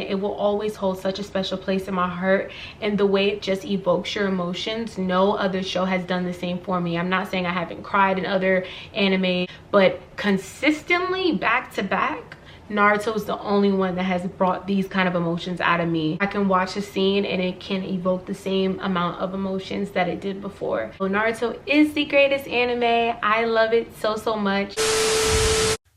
it will always hold such a special place in my heart. And the way it just evokes your emotions, no other show has done the same for me. I'm not saying I haven't cried in other anime, but consistently back to back, Naruto is the only one that has brought these kind of emotions out of me. I can watch a scene and it can evoke the same amount of emotions that it did before. So Naruto is the greatest anime. I love it so, so much.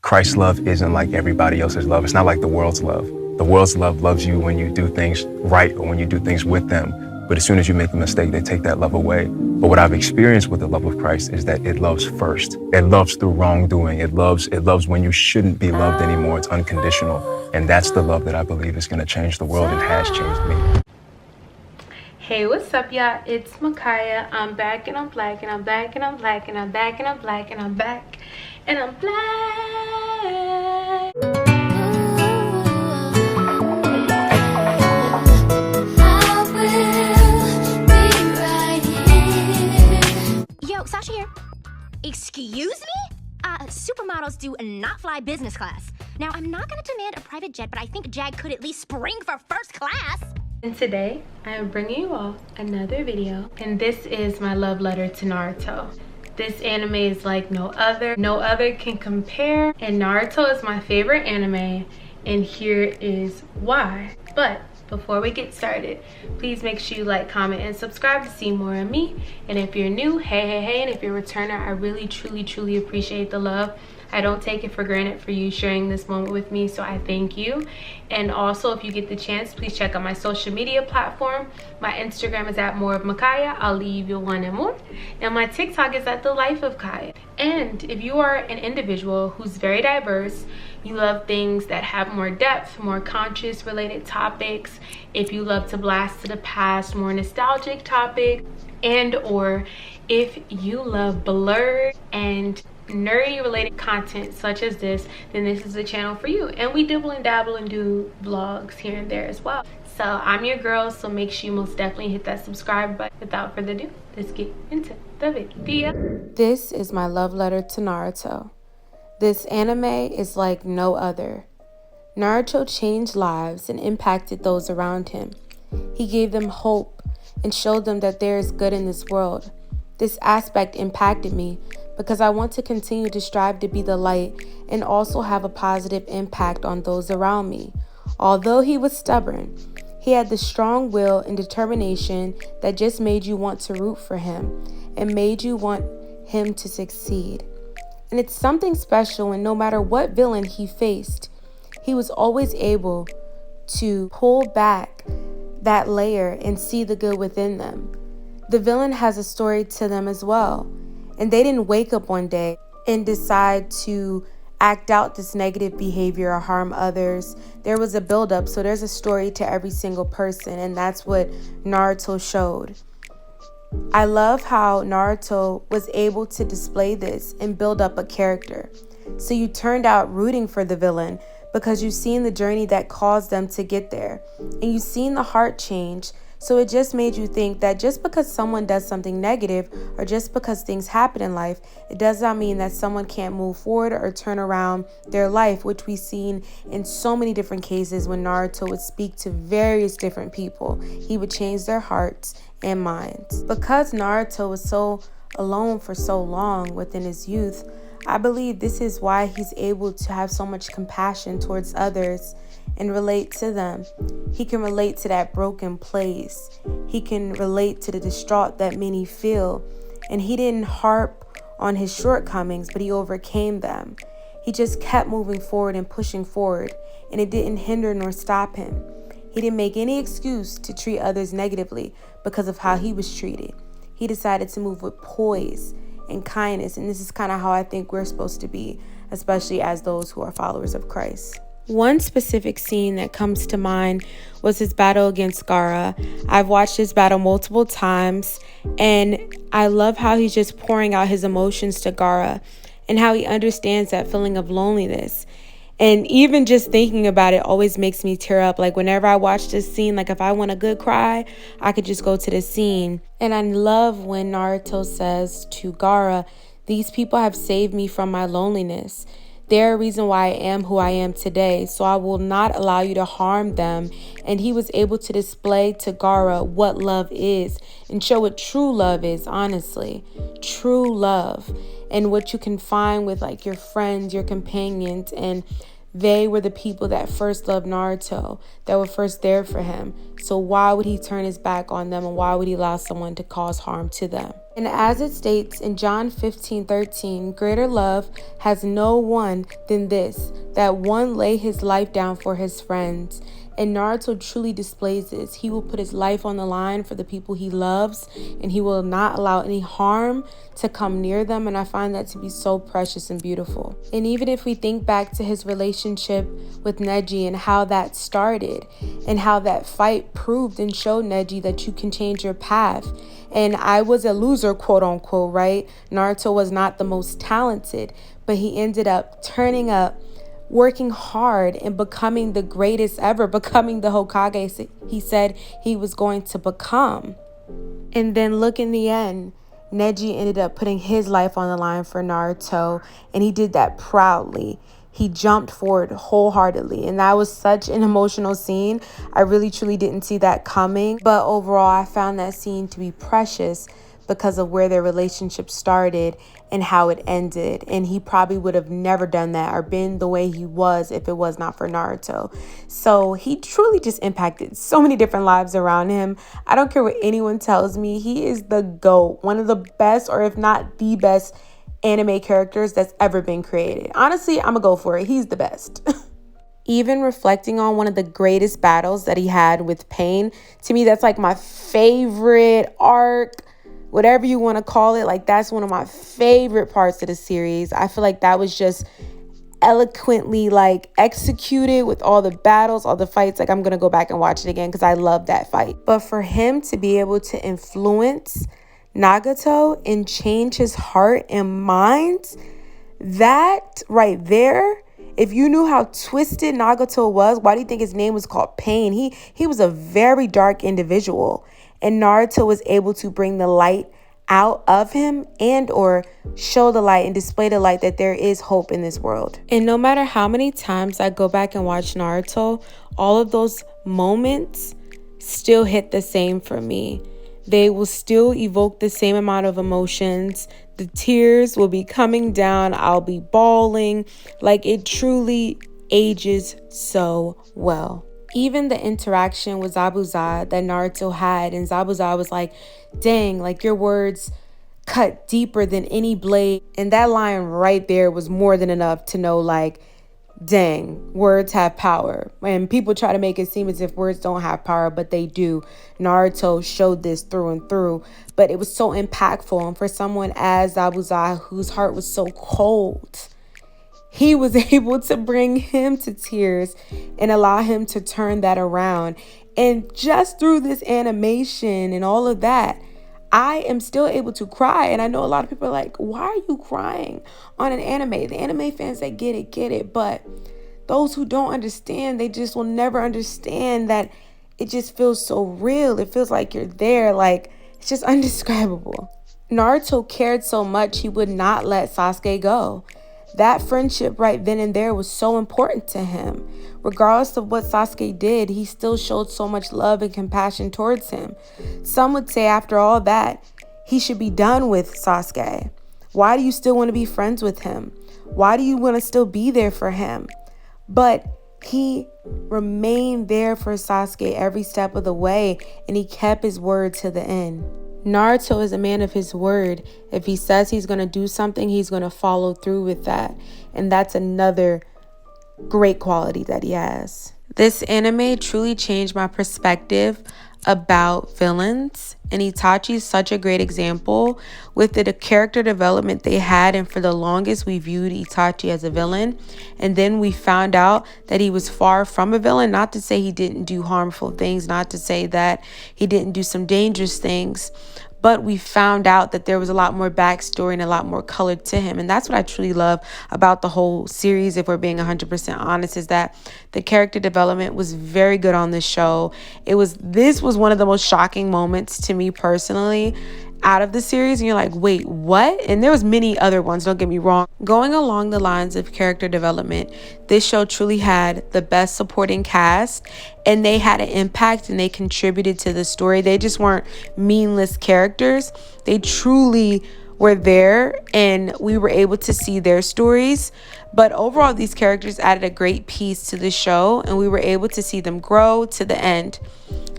Christ's love isn't like everybody else's love. It's not like the world's love. The world's love loves you when you do things right or when you do things with them. But as soon as you make a mistake, they take that love away. But what I've experienced with the love of Christ is that it loves first. It loves through wrongdoing. It loves when you shouldn't be loved anymore. It's unconditional. And that's the love that I believe is going to change the world and has changed me. Hey, what's up, y'all? It's Makaya. I'm back and I'm black and I'm back and I'm black and I'm back and I'm black and I'm back and I'm black. Sasha here. Excuse me? Supermodels do not fly business class. Now, I'm not gonna demand a private jet, but I think Jag could at least spring for first class. And today, I am bringing you all another video, and this is my love letter to Naruto. This anime is like no other. No other can compare, and Naruto is my favorite anime, and here is why. But before we get started, please make sure you like, comment, and subscribe to see more of me. And if you're new, hey, and if you're a returner, I really, truly appreciate the love. I don't take it for granted for you sharing this moment with me, so I thank you. And also, if you get the chance, please check out my social media platform. My Instagram is at @moreofmakaya. I'll leave you one and more. And my TikTok is at @thelife_of_Kaya. And if you are an individual who's very diverse, you love things that have more depth, more conscious related topics, if you love to blast to the past, more nostalgic topics, and or if you love blurred and nerdy related content such as this, then this is the channel for you. And we dibble and dabble and do vlogs here and there as well. So I'm your girl, so make sure you most definitely hit that subscribe button. Without further ado, let's get into the video. This is my love letter to Naruto. This anime is like no other. Naruto changed lives and impacted those around him. He gave them hope and showed them that there is good in this world. This aspect impacted me because I want to continue to strive to be the light and also have a positive impact on those around me. Although he was stubborn, he had the strong will and determination that just made you want to root for him and made you want him to succeed. And it's something special, and no matter what villain he faced, he was always able to pull back that layer and see the good within them. The villain has a story to them as well. And they didn't wake up one day and decide to act out this negative behavior or harm others. There was a buildup, so there's a story to every single person, and that's what Naruto showed. I love how Naruto was able to display this and build up a character. So you turned out rooting for the villain because you've seen the journey that caused them to get there, and you've seen the heart change. So it just made you think that just because someone does something negative or just because things happen in life, it does not mean that someone can't move forward or turn around their life, which we've seen in so many different cases when Naruto would speak to various different people. He would change their hearts and minds. Because Naruto was so alone for so long within his youth, I believe this is why he's able to have so much compassion towards others and relate to them. He can relate to that broken place. He can relate to the distraught that many feel. And he didn't harp on his shortcomings, but he overcame them. He just kept moving forward and pushing forward, and it didn't hinder nor stop him. He didn't make any excuse to treat others negatively because of how he was treated. He decided to move with poise and kindness, and this is kind of how I think we're supposed to be, especially as those who are followers of Christ. One specific scene that comes to mind was his battle against Gaara. I've watched his battle multiple times, and I love how he's just pouring out his emotions to Gaara and how he understands that feeling of loneliness. And even just thinking about it always makes me tear up. Like whenever I watch this scene, like if I want a good cry, I could just go to this scene. And I love when Naruto says to Gaara, "These people have saved me from my loneliness. They're a reason why I am who I am today, so I will not allow you to harm them. And he was able to display to Gaara what love is and show what true love is, honestly. True love. And what you can find with like your friends, your companions, and they were the people that first loved Naruto, that were first there for him. So why would he turn his back on them, and why would he allow someone to cause harm to them? And as it states in John 15:13, greater love has no one than this, that one lay his life down for his friends. And Naruto truly displays this. He will put his life on the line for the people he loves, and he will not allow any harm to come near them. And I find that to be so precious and beautiful. And even if we think back to his relationship with Neji and how that started, and how that fight proved and showed Neji that you can change your path. And I was a loser, quote unquote, right? Naruto was not the most talented, but he ended up turning up, working hard and becoming the greatest ever, becoming the Hokage he said he was going to become. And then look, in the end, Neji ended up putting his life on the line for Naruto, and he did that proudly. He jumped forward wholeheartedly, and that was such an emotional scene. I really truly didn't see that coming, but overall I found that scene to be precious because of where their relationship started and how it ended. And he probably would have never done that or been the way he was if it was not for Naruto. So he truly just impacted so many different lives around him. I don't care what anyone tells me. He is the GOAT, one of the best, or if not the best, anime characters that's ever been created. Honestly, I'm gonna go for it. He's the best. Even reflecting on one of the greatest battles that he had with Pain, to me, that's like my favorite arc, whatever you want to call it. Like, that's one of my favorite parts of the series. I feel like that was just eloquently like executed with all the battles, all the fights. Like, I'm gonna go back and watch it again because I love that fight. But for him to be able to influence Nagato and change his heart and mind, that right there, if you knew how twisted Nagato was, why do you think his name was called Pain? He was a very dark individual, and Naruto was able to bring the light out of him and or show the light and display the light that there is hope in this world. And no matter how many times I go back and watch Naruto, all of those moments still hit the same for me. They will still evoke the same amount of emotions. The tears will be coming down. I'll be bawling. Like, it truly ages so well. Even the interaction with Zabuza that Naruto had, and Zabuza was like, dang, like your words cut deeper than any blade. And that line right there was more than enough to know, like, dang, words have power. And people try to make it seem as if words don't have power, but they do. Naruto showed this through and through, but it was so impactful. And for someone as Zabuza, whose heart was so cold, he was able to bring him to tears and allow him to turn that around. And just through this animation and all of that, I am still able to cry. And I know a lot of people are like, why are you crying on an anime? The anime fans that get it. But those who don't understand, they just will never understand that it just feels so real. It feels like you're there. Like, it's just indescribable. Naruto cared so much, he would not let Sasuke go. That friendship right then and there was so important to him. Regardless of what Sasuke did, he still showed so much love and compassion towards him. Some would say after all that, he should be done with Sasuke. Why do you still want to be friends with him? Why do you want to still be there for him? But he remained there for Sasuke every step of the way, and he kept his word to the end. Naruto is a man of his word. If he says he's going to do something, he's going to follow through with that. And that's another great quality that he has. This anime truly changed my perspective about villains, and Itachi is such a great example with the character development they had. And for the longest, we viewed Itachi as a villain, and then we found out that he was far from a villain. Not to say he didn't do harmful things, not to say that he didn't do some dangerous things, but we found out that there was a lot more backstory and a lot more color to him. And that's what I truly love about the whole series, if we're being 100% honest, is that the character development was very good on this show. This was one of the most shocking moments to me personally. out of the series and you're like, wait, what? And there was many other ones, don't get me wrong. Going along the lines of character development, this show truly had the best supporting cast, and they had an impact and they contributed to the story. They just weren't meaningless characters. They truly were there and we were able to see their stories. But overall, these characters added a great piece to the show and we were able to see them grow to the end.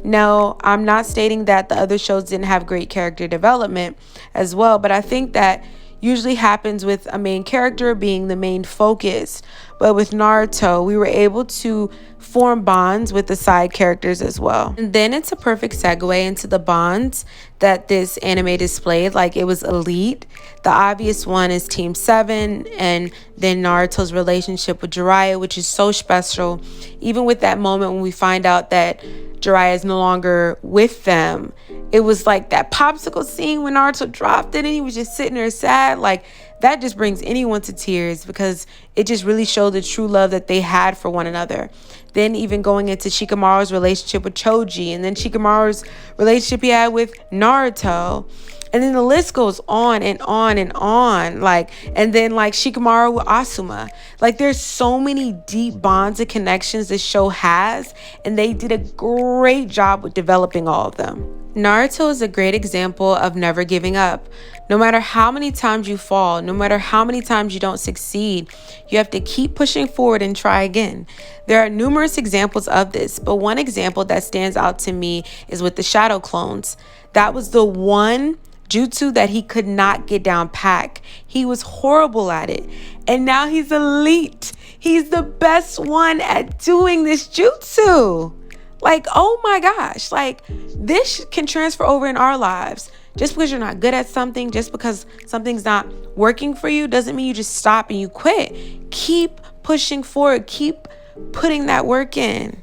Now, I'm not stating that the other shows didn't have great character development as well, but I think that usually happens with a main character being the main focus. But with Naruto, we were able to form bonds with the side characters as well. And then it's a perfect segue into the bonds that this anime displayed. Like, it was elite. The obvious one is Team 7, and then Naruto's relationship with Jiraiya, which is so special. Even with that moment when we find out that Jiraiya is no longer with them, it was like that popsicle scene when Naruto dropped it and he was just sitting there sad. Like, that just brings anyone to tears because it just really showed the true love that they had for one another. Then even going into Shikamaru's relationship with Choji, and then Shikamaru's relationship he had with Naruto. And then the list goes on and on and on. Like, and then like Shikamaru with Asuma. Like, there's so many deep bonds and connections this show has, and they did a great job with developing all of them. Naruto is a great example of never giving up. No matter how many times you fall, no matter how many times you don't succeed, you have to keep pushing forward and try again. There are numerous examples of this, but one example that stands out to me is with the shadow clones. That was the one jutsu that he could not get down pat. He was horrible at it, and now he's elite. He's the best one at doing this jutsu. Like, oh my gosh, like, this can transfer over in our lives. Just because you're not good at something, just because something's not working for you, doesn't mean you just stop and you quit. Keep pushing forward. Keep putting that work in.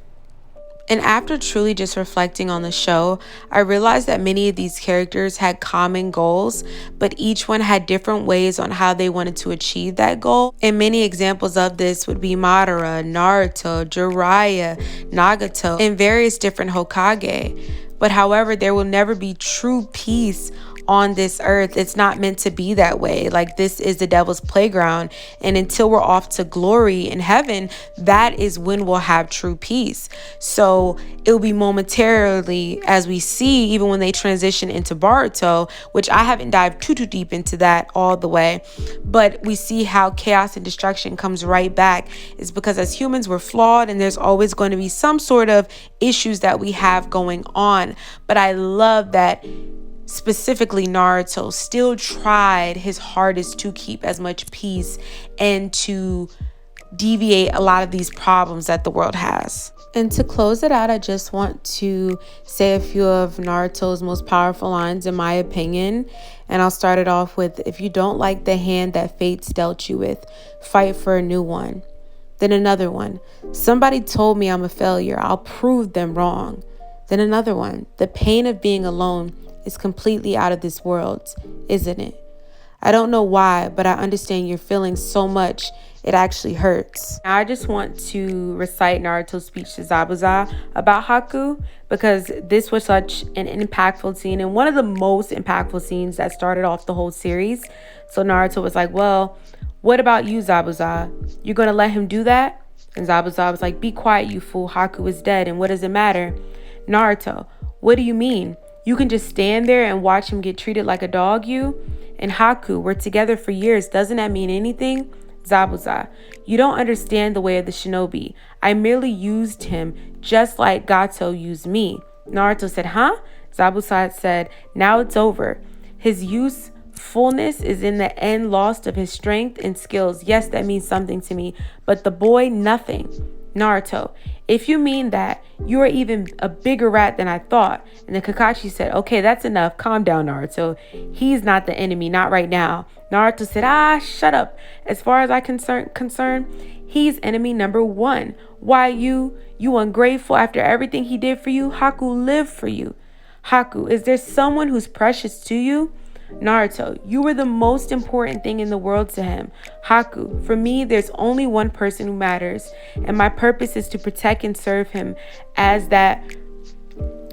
And after truly just reflecting on the show, I realized that many of these characters had common goals, but each one had different ways on how they wanted to achieve that goal. And many examples of this would be Madara, Naruto, Jiraiya, Nagato, and various different Hokage. But however, there will never be true peace on this earth. It's not meant to be that way. Like, this is the devil's playground, and until we're off to glory in heaven, that is when we'll have true peace. So it'll be momentarily, as we see even when they transition into Boruto, which I haven't dived too deep into that all the way, but we see how chaos and destruction comes right back. Is because as humans, we're flawed and there's always going to be some sort of issues that we have going on. But I love that specifically Naruto still tried his hardest to keep as much peace and to deviate a lot of these problems that the world has. And to close it out, I just want to say a few of Naruto's most powerful lines in my opinion. And I'll start it off with, if you don't like the hand that fate's dealt you with, fight for a new one. Then another one, somebody told me I'm a failure, I'll prove them wrong. Then another one, the pain of being alone is completely out of this world, isn't it? I don't know why, but I understand your feelings so much, it actually hurts. Now, I just want to recite Naruto's speech to Zabuza about Haku, because this was such an impactful scene and one of the most impactful scenes that started off the whole series. So Naruto was like, well, what about you, Zabuza? You're gonna let him do that? And Zabuza was like, be quiet, you fool. Haku is dead, and what does it matter? Naruto, what do you mean? You can just stand there and watch him get treated like a dog, you? And Haku, we're together for years. Doesn't that mean anything? Zabuza, you don't understand the way of the shinobi. I merely used him just like Gato used me. Naruto said, huh? Zabuza said, now it's over. His usefulness is in the end lost of his strength and skills. Yes, that means something to me. But the boy, nothing. Naruto, if you mean that, you are even a bigger rat than I thought. And then Kakashi said, okay, that's enough. Calm down, Naruto. He's not the enemy, not right now. Naruto said, shut up. As far as I'm concerned, he's enemy number one. Why you ungrateful after everything he did for you? Haku lived for you. Haku, is there someone who's precious to you? Naruto, you were the most important thing in the world to him. Haku, for me, there's only one person who matters, and my purpose is to protect and serve him, as that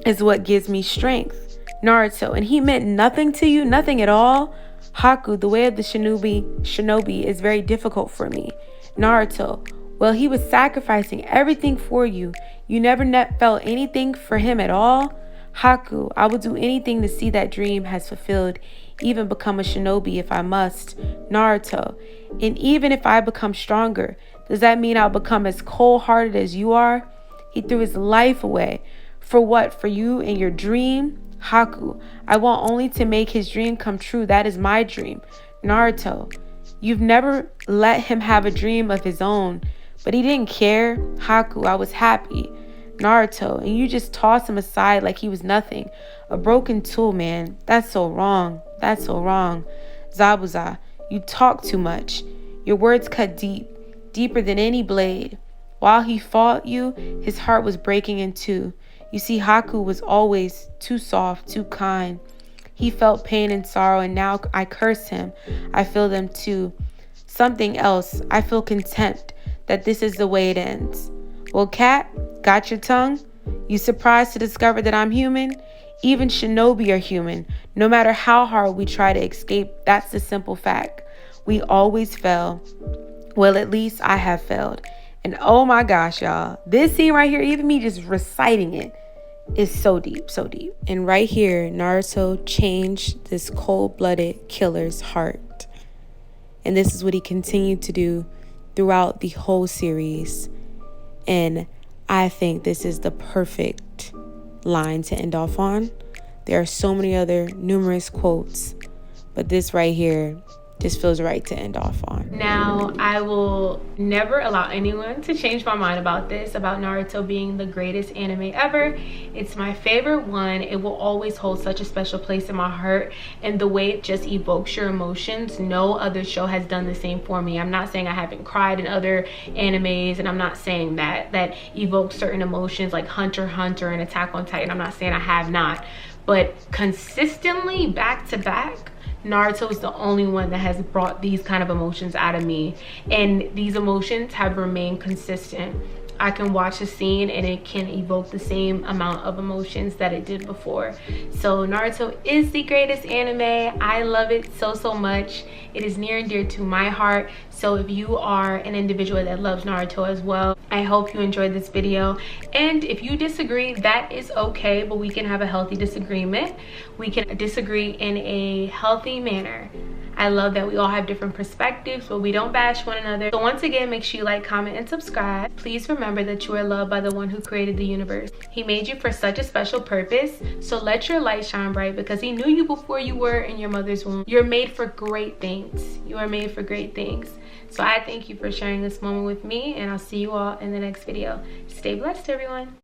is what gives me strength. Naruto, and he meant nothing to you? Nothing at all? Haku, the way of the shinobi is very difficult for me. Naruto, well, he was sacrificing everything for you. You never felt anything for him at all? Haku, I will do anything to see that dream has fulfilled, even become a shinobi if I must. Naruto, and even if I become stronger, does that mean I'll become as cold-hearted as you are? He threw his life away. For what? For you and your dream? Haku, I want only to make his dream come true. That is my dream. Naruto, you've never let him have a dream of his own, but he didn't care. Haku, I was happy. Naruto, and you just toss him aside like he was nothing. A broken tool, man. That's so wrong. That's so wrong. Zabuza, you talk too much. Your words cut deep, deeper than any blade. While he fought you, his heart was breaking in two. You see, Haku was always too soft, too kind. He felt pain and sorrow, and now I curse him. I feel them too. Something else. I feel contempt that this is the way it ends. Well, cat, got your tongue? You surprised to discover that I'm human? Even shinobi are human. No matter how hard we try to escape, that's the simple fact. We always fail. Well, at least I have failed. And oh my gosh, y'all, this scene right here, even me just reciting it, is so deep, so deep. And right here, Naruto changed this cold-blooded killer's heart. And this is what he continued to do throughout the whole series. And I think this is the perfect line to end off on. There are so many other numerous quotes, but this right here just feels right to end off on. Now, I will never allow anyone to change my mind about this, about Naruto being the greatest anime ever. It's my favorite one. It will always hold such a special place in my heart, and the way it just evokes your emotions, no other show has done the same for me. I'm not saying I haven't cried in other animes, and I'm not saying that evokes certain emotions like Hunter x Hunter and Attack on Titan. I'm not saying I have not, but consistently back to back, Naruto is the only one that has brought these kind of emotions out of me, and these emotions have remained consistent. I can watch a scene and it can evoke the same amount of emotions that it did before. So Naruto is the greatest anime. I love it so much. It is near and dear to my heart. So if you are an individual that loves Naruto as well, I hope you enjoyed this video. And if you disagree, that is okay, but we can have a healthy disagreement. We can disagree in a healthy manner. I love that we all have different perspectives, but we don't bash one another. So once again, make sure you like, comment, and subscribe. Please remember that you are loved by the one who created the universe. He made you for such a special purpose. So let your light shine bright, because he knew you before you were in your mother's womb. You're made for great things. You are made for great things. So I thank you for sharing this moment with me, and I'll see you all in the next video. Stay blessed, everyone.